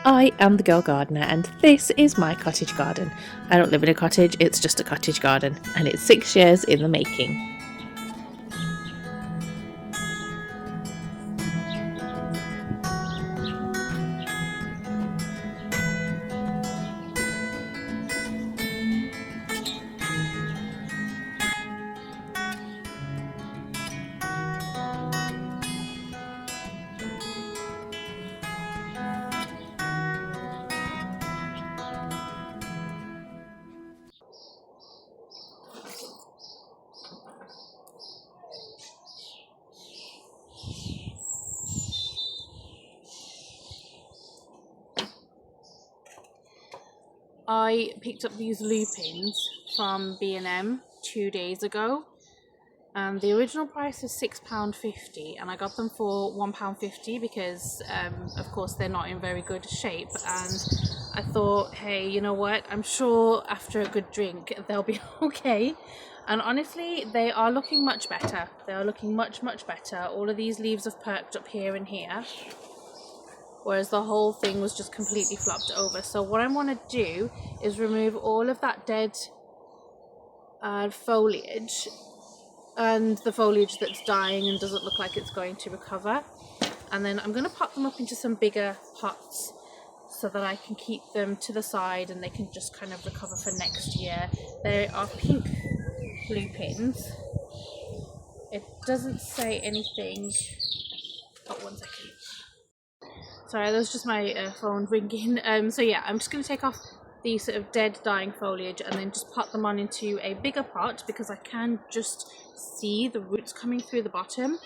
I am the girl gardener and this is my cottage garden. I don't live in a cottage, it's just a cottage garden and it's 6 years in the making. I picked up these lupins from B&M 2 days ago and the original price was £6.50 and I got them for £1.50 because of course they're not in very good shape, and I thought, hey, you know what, I'm sure after a good drink they'll be okay. And honestly, they are looking much better. They are looking much better. All of these leaves have perked up here and here, whereas the whole thing was just completely flopped over. So what I want to do is remove all of that dead foliage and the foliage that's dying and doesn't look like it's going to recover, and then I'm going to pot them up into some bigger pots so that I can keep them to the side and they can just kind of recover for next year. They are pink lupins. It doesn't say anything. Oh, 1 second. Sorry, that was just my phone ringing. So yeah, I'm just going to take off the sort of dead dying foliage and then just pot them on into a bigger pot because I can just see the roots coming through the bottom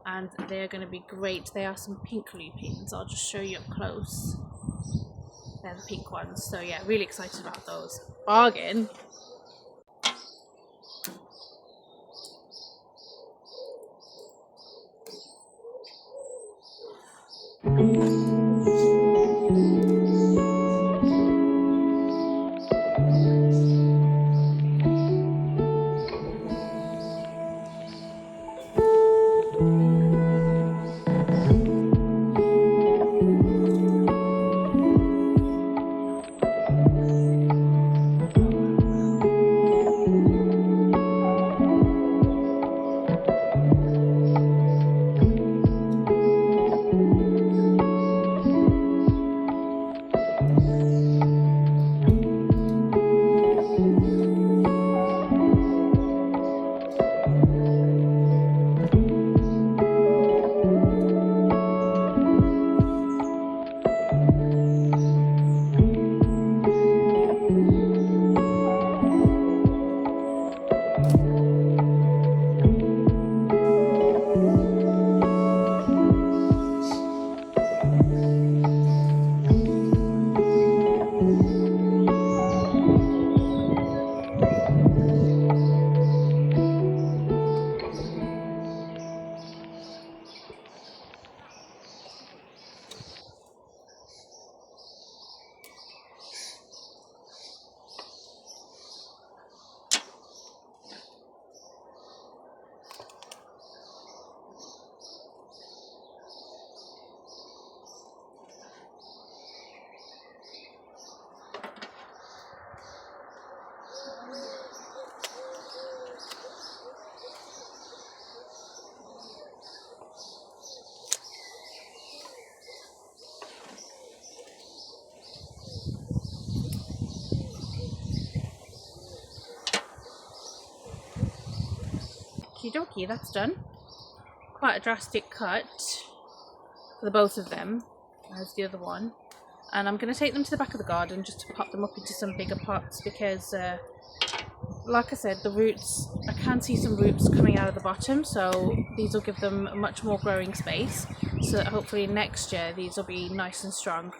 and they're going to be great. They are some pink lupins. I'll just show you up close. They're the pink ones. So yeah, really excited about those. Bargain! Okie dokie, that's done. Quite a drastic cut for the both of them, as the other one. And I'm going to take them to the back of the garden just to pop them up into some bigger pots because, like I said, the roots, I can see some roots coming out of the bottom, so these will give them much more growing space, so that hopefully next year these will be nice and strong.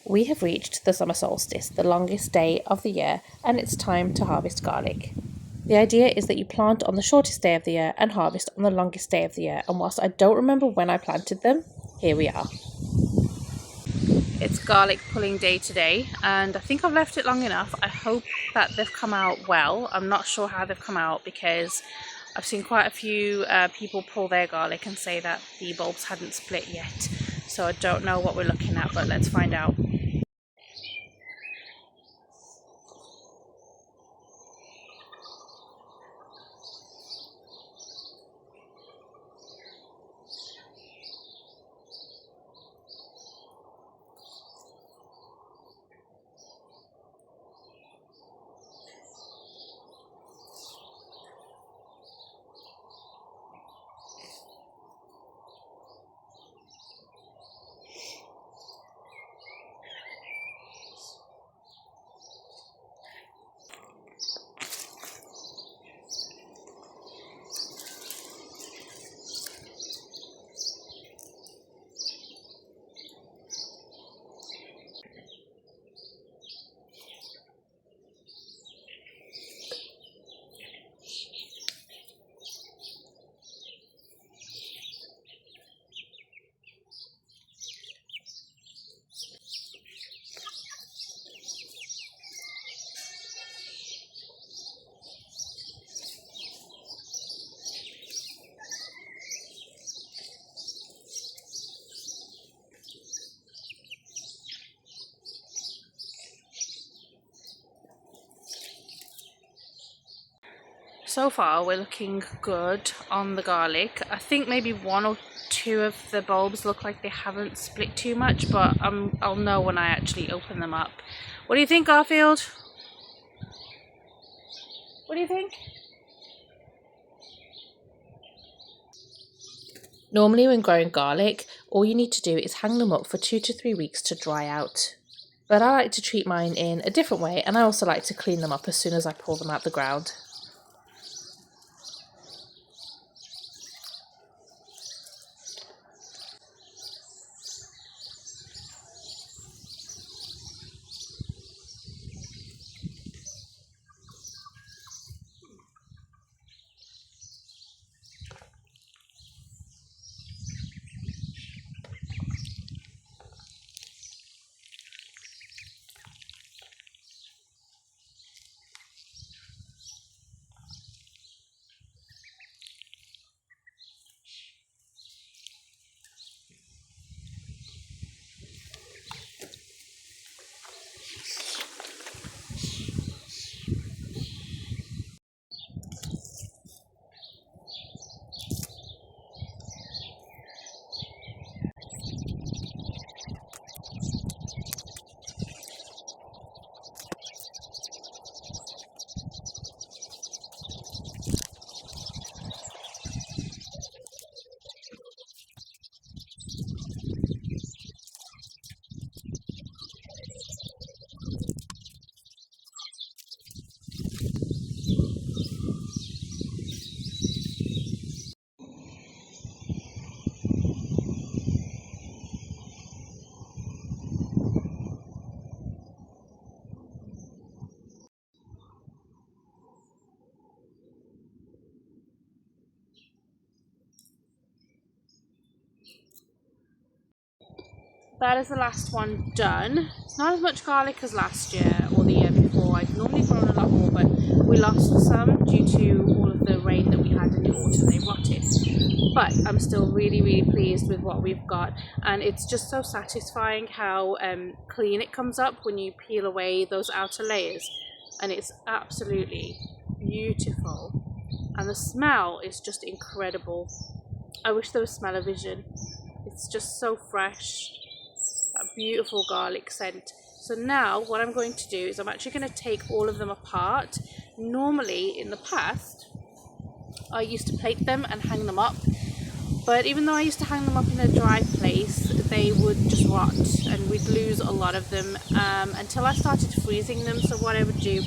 We have reached the summer solstice, the longest day of the year, and it's time to harvest garlic. The idea is that you plant on the shortest day of the year and harvest on the longest day of the year, and whilst I don't remember when I planted them, here we are. It's garlic pulling day today, and I think I've left it long enough. I hope that they've come out well. I'm not sure how they've come out because I've seen quite a few people pull their garlic and say that the bulbs hadn't split yet. So I don't know what we're looking at, but let's find out. So far we're looking good on the garlic. I think maybe one or two of the bulbs look like they haven't split too much, but I'll know when I actually open them up. What do you think, Garfield? What do you think? Normally when growing garlic, all you need to do is hang them up for 2 to 3 weeks to dry out. But I like to treat mine in a different way, and I also like to clean them up as soon as I pull them out the ground. That is the last one done. It's not as much garlic as last year or the year before. I've normally grown a lot more, but we lost some due to all of the rain that we had in the autumn. They rotted. But I'm still really pleased with what we've got, and it's just so satisfying how clean it comes up when you peel away those outer layers, and it's absolutely beautiful, and the smell is just incredible. I wish there was smell-o-vision. It's just so fresh. That beautiful garlic scent. So now what I'm going to do is I'm actually going to take all of them apart. Normally in the past I used to plate them and hang them up, but even though I used to hang them up in a dry place, they would just rot and we'd lose a lot of them until I started freezing them. So what I would do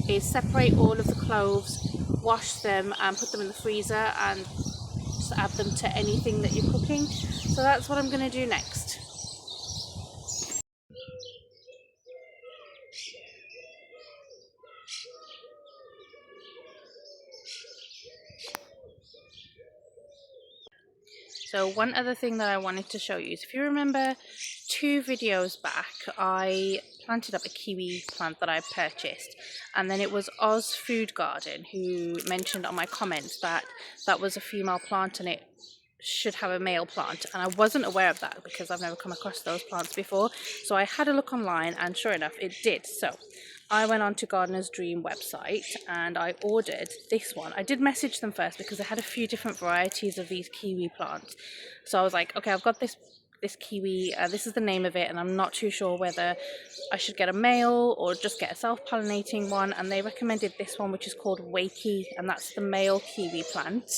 is separate all of the cloves, wash them and put them in the freezer and just add them to anything that you're cooking. So that's what I'm going to do next. so one other thing that I wanted to show you is, if you remember 2 videos back, I planted up a kiwi plant that I purchased, and then it was Oz Food Garden who mentioned on my comments that that was a female plant and it should have a male plant, and I wasn't aware of that because I've never come across those plants before. So I had a look online, and sure enough it did. So I went on to Gardener's Dream website and I ordered this one. I did message them first because they had a few different varieties of these kiwi plants. So I was like, okay, I've got this kiwi, this is the name of it, and I'm not too sure whether I should get a male or just get a self-pollinating one, and they recommended this one, which is called Wakey, and that's the male kiwi plant.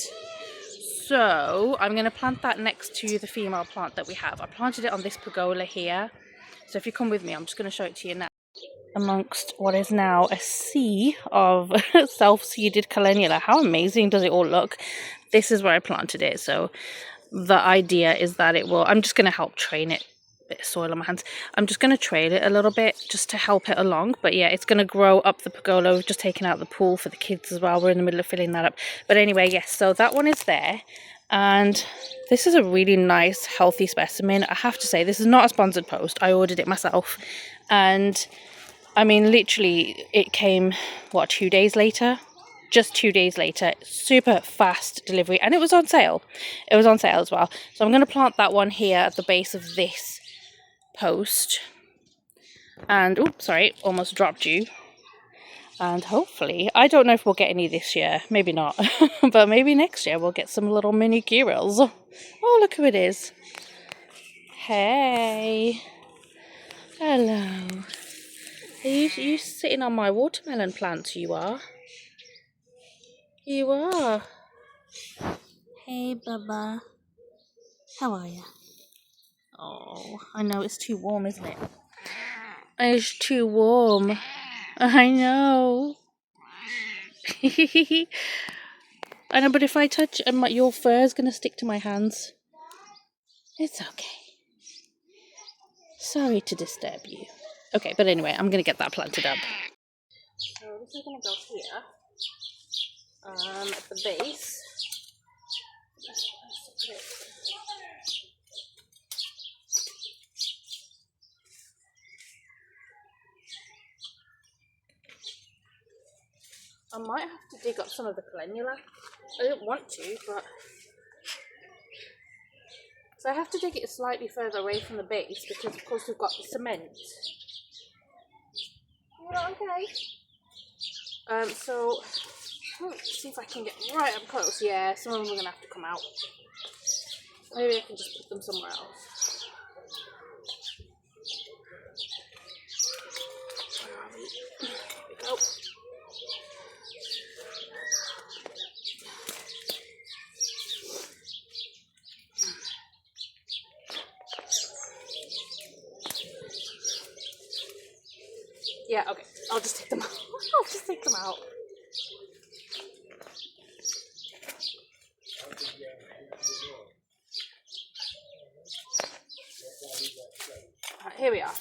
So I'm going to plant that next to the female plant that we have. I planted it on this pergola here. So if you come with me, I'm just going to show it to you now. Amongst what is now a sea of self-seeded calendula. How amazing does it all look? This is where I planted it. So the idea is that it will, I'm just going to help train it. Bit of soil on my hands. I'm just going to trail it a little bit just to help it along, but yeah, it's going to grow up the pergola. We've just taken out the pool for the kids as well. We're in the middle of filling that up, but anyway, yes, so that one is there, and this is a really nice healthy specimen. I have to say, this is not a sponsored post. I ordered it myself, and I mean, literally it came, what, 2 days later? Just 2 days later. Super fast delivery, and it was on sale. It was on sale as well. So I'm going to plant that one here at the base of this post, and oops, sorry, almost dropped you. And hopefully, I don't know if we'll get any this year, maybe not, but maybe next year we'll get some little mini girals. Oh, look who it is. Hey, hello. Are you sitting on my watermelon plants? You are. You are. Hey, Baba. How are you? Oh, I know it's too warm, isn't it? It's too warm. I know. I know, but if I touch your fur is going to stick to my hands. It's okay. Sorry to disturb you. Okay, but anyway, I'm going to get that planted up. So this is going to go here. At the base. I might have to dig up some of the calendula. I don't want to, but... So I have to dig it slightly further away from the base because, of course, we've got the cement. You know, okay. So, let's see if I can get right up close. Yeah, some of them are going to have to come out. Maybe I can just put them somewhere else. There we go. Yeah, okay. I'll just take them out. I'll just take them out. Right, here we are.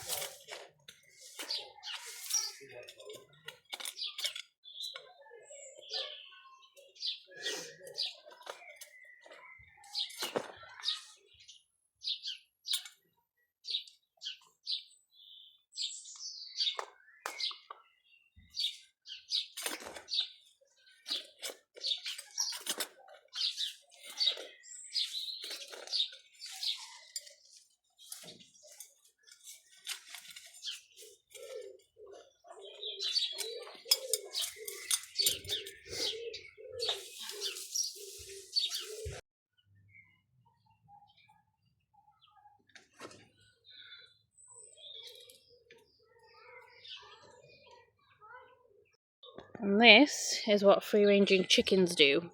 And this is what free-ranging chickens do.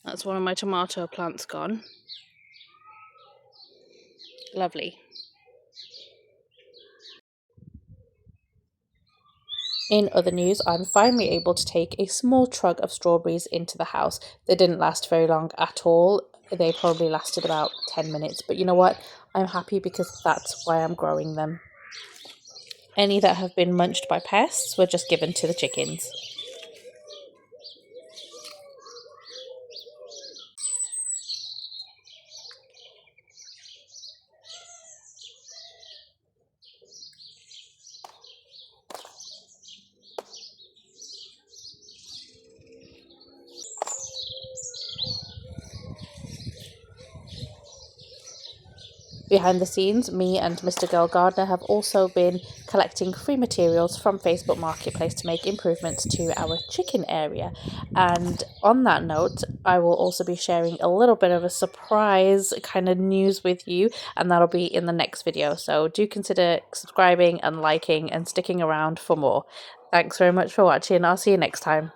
That's one of my tomato plants gone. Lovely. In other news, I'm finally able to take a small trug of strawberries into the house. They didn't last very long at all. They probably lasted about 10 minutes. But you know what? I'm happy because that's why I'm growing them. Any that have been munched by pests were just given to the chickens. Behind the scenes, me and Mr. Girl Gardener have also been collecting free materials from Facebook Marketplace to make improvements to our chicken area. And on that note, I will also be sharing a little bit of a surprise kind of news with you, and that'll be in the next video. So do consider subscribing and liking and sticking around for more. Thanks very much for watching. I'll see you next time.